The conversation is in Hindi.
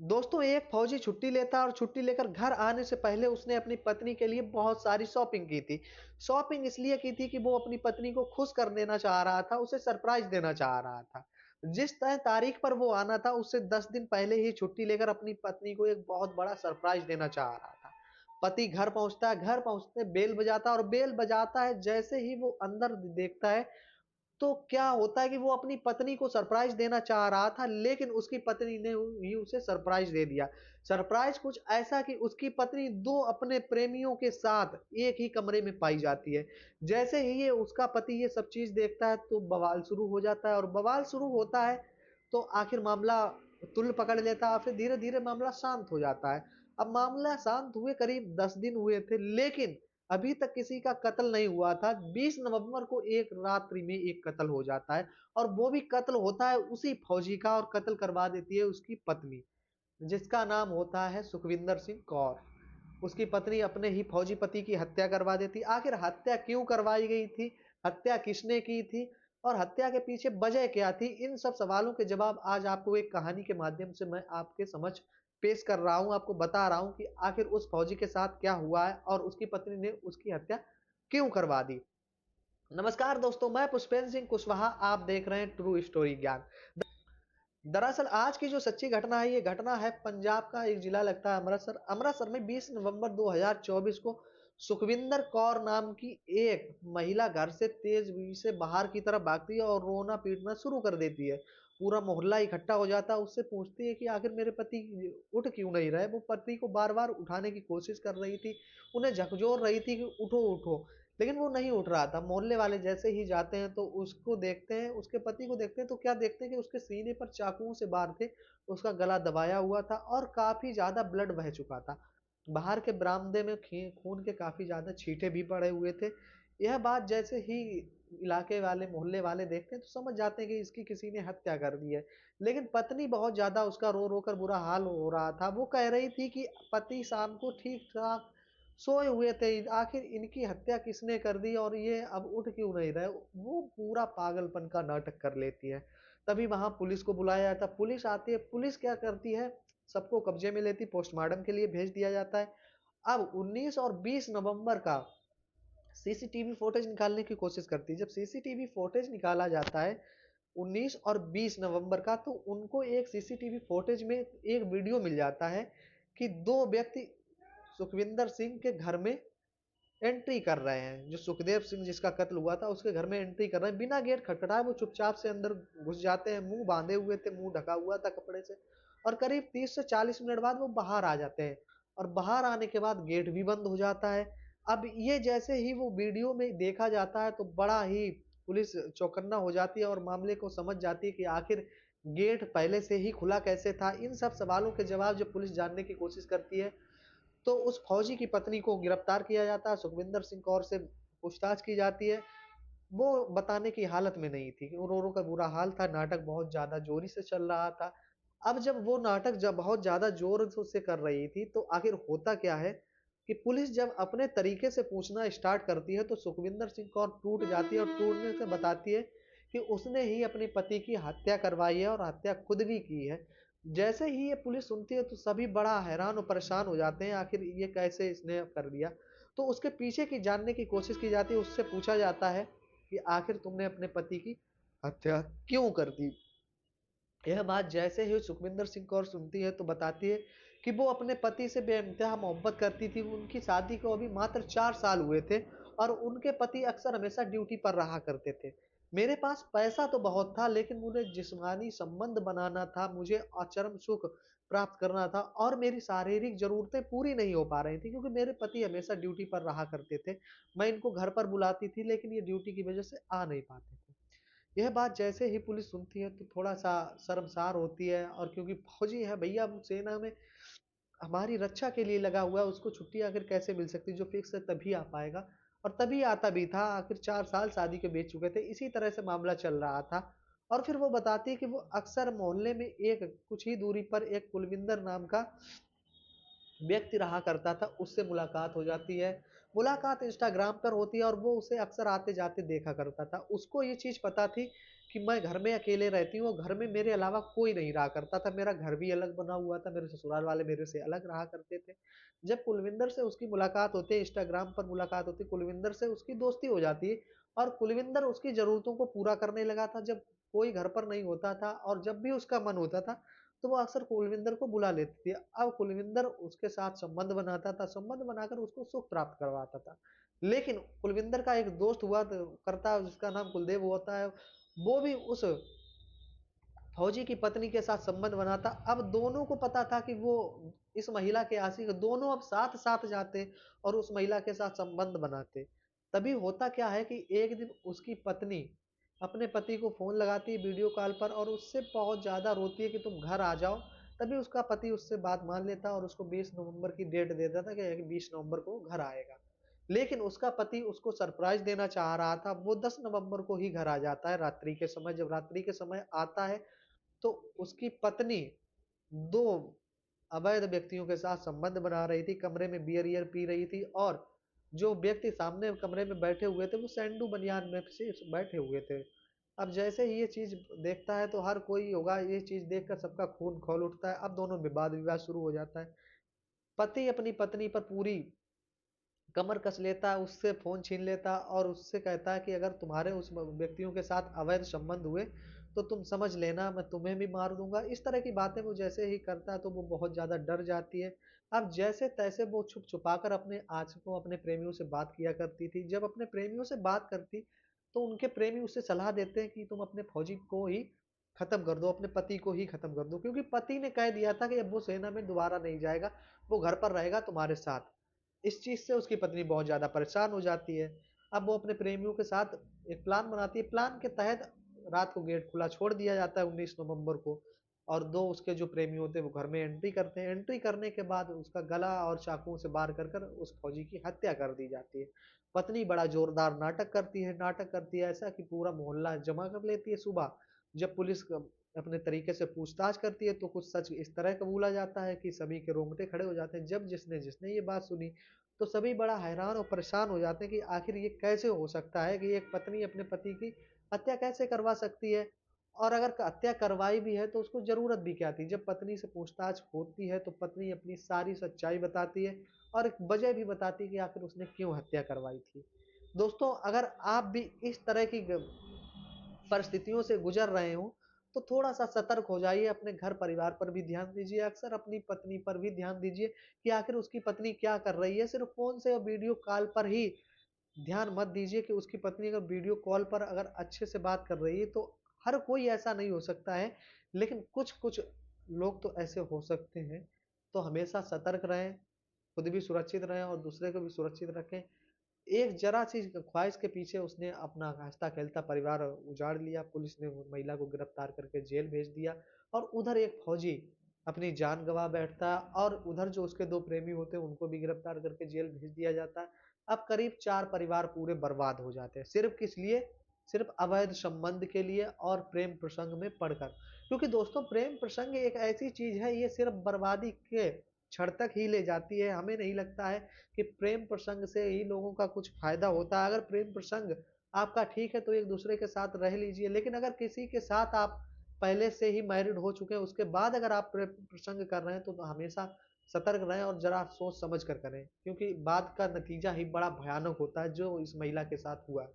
दोस्तों एक फौजी छुट्टी लेता है और छुट्टी लेकर घर आने से पहले उसने अपनी पत्नी के लिए बहुत सारी शॉपिंग की थी। शॉपिंग इसलिए की थी कि वो अपनी पत्नी को खुश कर देना चाह रहा था, उसे सरप्राइज देना चाह रहा था। जिस तय तारीख पर वो आना था उससे 10 दिन पहले ही छुट्टी लेकर अपनी पत्नी को एक बहुत बड़ा सरप्राइज देना चाह रहा था। पति घर पहुंचता है, घर पहुंचते बेल बजाता है और बेल बजाता है जैसे ही वो अंदर देखता है तो क्या होता है कि वो अपनी पत्नी को सरप्राइज देना चाह रहा था, लेकिन उसकी पत्नी ने ही उसे सरप्राइज दे दिया। सरप्राइज कुछ ऐसा कि उसकी पत्नी दो अपने प्रेमियों के साथ एक ही कमरे में पाई जाती है। जैसे ही ये उसका पति ये सब चीज देखता है तो बवाल शुरू हो जाता है और बवाल शुरू होता है तो आखिर मामला तुल पकड़ लेता है, फिर धीरे धीरे मामला शांत हो जाता है। अब मामला शांत हुए करीब 10 दिन हुए थे, लेकिन अभी तक किसी का कत्ल नहीं हुआ था। 20 नवंबर को एक रात्रि में एक कत्ल हो जाता है और वो भी कत्ल होता है उसी फौजी का और कत्ल करवा देती है उसकी पत्नी, जिसका नाम होता है सुखविंदर सिंह कौर। उसकी पत्नी अपने ही फौजी पति की हत्या करवा देती। आखिर हत्या क्यों करवाई गई थी, हत्या किसने की थी और हत्या के पीछे वजह क्या थी, इन सब सवालों के जवाब आज आपको एक कहानी के माध्यम से मैं आपके समझ पेश कर रहा हूं, आपको बता रहा हूं कि आखिर उस फौजी के साथ क्या हुआ है और उसकी पत्नी ने उसकी हत्या क्यों करवा दी। नमस्कार दोस्तों, मैं पुष्पेंद्र सिंह कुशवाहा, आप देख रहे हैं ट्रू स्टोरी ज्ञान। दरअसल आज की जो सच्ची घटना है, ये घटना है पंजाब का एक जिला लगता है अमृतसर। अमृतसर में 20 नवंबर 2024 को सुखविंदर कौर नाम की एक महिला घर से तेज गति से बाहर की तरफ भागती है और रोना पीटना शुरू कर देती है। पूरा मोहल्ला इकट्ठा हो जाता है, उससे पूछती है कि आखिर मेरे पति उठ क्यों नहीं रहे। वो पति को बार बार उठाने की कोशिश कर रही थी, उन्हें झकझोर रही थी कि उठो उठो, लेकिन वो नहीं उठ रहा था। मोहल्ले वाले जैसे ही जाते हैं तो उसको देखते हैं, उसके पति को देखते हैं तो क्या देखते हैं कि उसके सीने पर चाकुओं से वार थे, उसका गला दबाया हुआ था और काफी ज्यादा ब्लड बह चुका था। बाहर के बरामदे में खून के काफी ज्यादा छींटे भी पड़े हुए थे। यह बात जैसे ही इलाके वाले मोहल्ले वाले देखते हैं तो समझ जाते हैं कि इसकी किसी ने हत्या कर दी है। लेकिन पत्नी बहुत ज्यादा उसका रो रो कर बुरा हाल हो रहा था। वो कह रही थी कि पति शाम को ठीक ठाक सोए हुए थे, आखिर इनकी हत्या किसने कर दी और ये अब उठ क्यों नहीं रहे। वो पूरा पागलपन का नाटक कर लेती है। तभी वहां पुलिस को बुलाया जाता है, पुलिस आती है। पुलिस क्या करती है, सबको कब्जे में लेती, पोस्टमार्टम के लिए भेज दिया जाता है। अब 19 और 20 नवंबर का सीसीटीवी फुटेज निकालने की कोशिश करती है। जब सीसीटीवी फुटेज निकाला जाता है 19 और 20 नवंबर का, तो उनको एक सीसीटीवी फुटेज में एक वीडियो मिल जाता है कि दो व्यक्ति सुखविंदर सिंह के घर में एंट्री कर रहे हैं। जो सुखदेव सिंह जिसका कत्ल हुआ था उसके घर में एंट्री कर रहे हैं, बिना गेट खटखटाए वो चुपचाप से अंदर घुस जाते हैं। मुंह बांधे हुए थे, मुंह ढका हुआ था कपड़े से, और करीब 30 से 40 मिनट बाद वो बाहर आ जाते हैं और बाहर आने के बाद गेट भी बंद हो जाता है। अब ये जैसे ही वो वीडियो में देखा जाता है तो बड़ा ही पुलिस चौकन्ना हो जाती है और मामले को समझ जाती है कि आखिर गेट पहले से ही खुला कैसे था। इन सब सवालों के जवाब जब पुलिस जानने की कोशिश करती है तो उस फौजी की पत्नी को गिरफ्तार किया जाता है। सुखविंदर सिंह कौर से पूछताछ की जाती है। वो बताने की हालत में नहीं थी, रो रो का बुरा हाल था, नाटक बहुत ज्यादा जोरी से चल रहा था। अब जब वो नाटक जब बहुत ज्यादा जोर से कर रही थी तो आखिर होता क्या है कि पुलिस जब अपने तरीके से पूछना स्टार्ट करती है तो सुखविंदर सिंह कौर टूट जाती है और टूटने से बताती है कि उसने ही अपने पति की हत्या करवाई है और हत्या खुद भी की है। जैसे ही ये पुलिस सुनती है तो सभी बड़ा हैरान और परेशान हो जाते हैं, आखिर ये कैसे इसने कर दिया। तो उसके पीछे की जानने की कोशिश की जाती है, उससे पूछा जाता है कि आखिर तुमने अपने पति की हत्या क्यों कर दी। यह बात जैसे ही सुखविंदर सिंह कौर सुनती है तो बताती है कि वो अपने पति से बेइंतहा मोहब्बत करती थी। उनकी शादी को अभी मात्र 4 साल हुए थे और उनके पति अक्सर हमेशा ड्यूटी पर रहा करते थे। मेरे पास पैसा तो बहुत था, लेकिन मुझे जिस्मानी संबंध बनाना था, मुझे अचरम सुख प्राप्त करना था और मेरी शारीरिक जरूरतें पूरी नहीं हो पा रही थी क्योंकि मेरे पति हमेशा ड्यूटी पर रहा करते थे। मैं इनको घर पर बुलाती थी लेकिन ये ड्यूटी की वजह से आ नहीं पाते थे। यह बात जैसे ही पुलिस सुनती है तो थोड़ा-सा शर्मसार होती है, और क्योंकि फौजी है भैया, वो सेना में हमारी रक्षा के लिए लगा हुआ है, उसको छुट्टी आखिर कैसे मिल सकती है, जो फिक्स है तभी आ पाएगा। और तभी आता भी था, आखिर 4 साल शादी के बीत चुके थे। इसी तरह से मामला चल रहा था और फिर वो बताती है कि वो अक्सर मोहल्ले में एक कुछ ही दूरी पर एक कुलविंदर नाम का व्यक्ति रहा करता था, उससे मुलाकात हो जाती है। मुलाकात इंस्टाग्राम पर होती है और वो उसे अक्सर आते-जाते देखा करता था। उसको ये चीज़ पता थी कि मैं घर में अकेले रहती हूँ और घर में मेरे अलावा कोई नहीं रहा करता था। मेरा घर भी अलग बना हुआ था, मेरे ससुराल वाले मेरे से अलग रहा करते थे। जब कुलविंदर से उसकी मुलाकात होती है, इंस्टाग्राम पर मुलाकात होती है, कुलविंदर से उसकी दोस्ती हो जाती है और कुलविंदर उसकी ज़रूरतों को पूरा करने लगा था। जब कोई घर पर नहीं होता था और जब भी उसका मन होता था, तो वो अक्सर कुलविंदर को बुला लेती थी। अब कुलविंदर उसके साथ संबंध बनाता था, संबंध बनाकर उसको सुख प्राप्त करवाता था। लेकिन कुलविंदर का एक दोस्त हुआ करता है जिसका नाम कुलदेव होता है, वो भी उस फौजी की पत्नी के साथ संबंध बनाता। अब दोनों को पता था कि वो इस महिला के आशिक, दोनों अब साथ-साथ जाते और उस महिला के साथ संबंध बनाते। तभी होता क्या है कि एक दिन उसकी पत्नी अपने पति को फ़ोन लगाती है वीडियो कॉल पर और उससे बहुत ज़्यादा रोती है कि तुम घर आ जाओ। तभी उसका पति उससे बात मान लेता और उसको 20 नवंबर की डेट दे देता कि 20 नवंबर को घर आएगा। लेकिन उसका पति उसको सरप्राइज़ देना चाह रहा था, वो 10 नवंबर को ही घर आ जाता है रात्रि के समय। जब रात्रि के समय आता है तो उसकी पत्नी 2 अवैध व्यक्तियों के साथ संबंध बना रही थी, कमरे में बियर-वियर पी रही थी और जो व्यक्ति सामने कमरे में बैठे हुए थे, वो सैंडो बनियान में से बैठे हुए थे। अब जैसे ही ये चीज़ देखता है, तो हर कोई होगा, ये चीज़ देखकर सबका खून खौल उठता है। अब दोनों में वाद-विवाद शुरू हो जाता है। पति अपनी पत्नी पर पूरी कमर कस लेता, उससे फ़ोन छीन लेता और उससे कहता है कि अगर तुम्हारे उस व्यक्तियों के साथ अवैध संबंध हुए, तो तुम समझ लेना मैं तुम्हें भी मार दूँगा। इस तरह की बातें वो जैसे ही करता है तो वो बहुत ज़्यादा डर जाती है। अब जैसे-तैसे वो छुप-छुपा कर अपने आशिकों, अपने प्रेमियों से बात किया करती थी। जब अपने प्रेमियों से बात करती, तो उनके प्रेमी उसे सलाह देते हैं कि तुम अपने फौजी को ही खत्म कर दो, अपने पति को ही खत्म कर दो। क्योंकि पति ने कह दिया था कि अब वो सेना में दोबारा नहीं जाएगा, वो घर पर रहेगा तुम्हारे साथ। इस चीज़ से उसकी पत्नी बहुत ज़्यादा परेशान हो जाती है। अब वो अपने प्रेमियों के साथ एक प्लान बनाती है, प्लान के तहत रात को गेट खुला छोड़ दिया जाता है 19 नवंबर को और 2 उसके जो प्रेमी होते हैं वो घर में एंट्री करते हैं। एंट्री करने के बाद उसका गला और चाकुओं से वार कर कर उस फौजी की हत्या कर दी जाती है। पत्नी बड़ा ज़ोरदार नाटक करती है ऐसा कि पूरा मोहल्ला जमा कर लेती है। सुबह जब पुलिस अपने तरीके से पूछताछ करती है तो कुछ सच इस तरह कबूला जाता है कि सभी के रोंगटे खड़े हो जाते हैं। जब जिसने जिसने ये बात सुनी तो सभी बड़ा हैरान और परेशान हो जाते हैं कि आखिर ये कैसे हो सकता है कि एक पत्नी अपने पति की हत्या कैसे करवा सकती है? और अगर हत्या करवाई भी है तो उसको ज़रूरत भी क्या थी? जब पत्नी से पूछताछ होती है तो पत्नी अपनी सारी सच्चाई बताती है और एक वजह भी बताती है कि आखिर उसने क्यों हत्या करवाई थी। दोस्तों अगर आप भी इस तरह की परिस्थितियों से गुजर रहे हो, तो थोड़ा-सा सतर्क हो जाइए, अपने घर परिवार पर भी ध्यान दीजिए, अक्सर अपनी पत्नी पर भी ध्यान दीजिए कि आखिर उसकी पत्नी क्या कर रही है। सिर्फ़ फ़ोन से और वीडियो कॉल पर ही ध्यान मत दीजिए कि उसकी पत्नी अगर वीडियो कॉल पर अगर अच्छे से बात कर रही है, तो हर कोई ऐसा नहीं हो सकता है, लेकिन कुछ-कुछ लोग तो ऐसे हो सकते हैं। तो हमेशा सतर्क रहें, खुद भी सुरक्षित रहें और दूसरे को भी सुरक्षित रखें। एक ज़रा-सी ख्वाहिश के पीछे उसने अपना हँसता-खेलता परिवार उजाड़ लिया, पुलिस ने वो महिला को गिरफ्तार करके जेल भेज दिया और उधर एक फौजी अपनी जान गँवा बैठता और उधर जो उसके 2 प्रेमी होते हैं, उनको भी गिरफ्तार करके जेल भेज दिया जाता है। अब करीब 4 परिवार पूरे बर्बाद हो जाते हैं, सिर्फ़ किस लिए? सिर्फ़ अवैध संबंध के लिए और प्रेम प्रसंग में पड़कर। क्योंकि दोस्तों प्रेम प्रसंग एक ऐसी चीज़ है, ये सिर्फ़ बर्बादी के क्षण तक ही ले जाती है। हमें नहीं लगता है कि प्रेम प्रसंग से ही लोगों का कुछ फ़ायदा होता है। अगर प्रेम प्रसंग आपका ठीक है तो एक-दूसरे के साथ रह लीजिए, लेकिन अगर किसी के साथ आप पहले से ही मैरिड हो चुके हैं, उसके बाद अगर आप प्रेम प्रसंग कर रहे हैं तो हमेशा सतर्क रहें और ज़रा सोच समझ कर करें, क्योंकि बाद का नतीजा ही बड़ा भयानक होता है, जो इस महिला के साथ हुआ।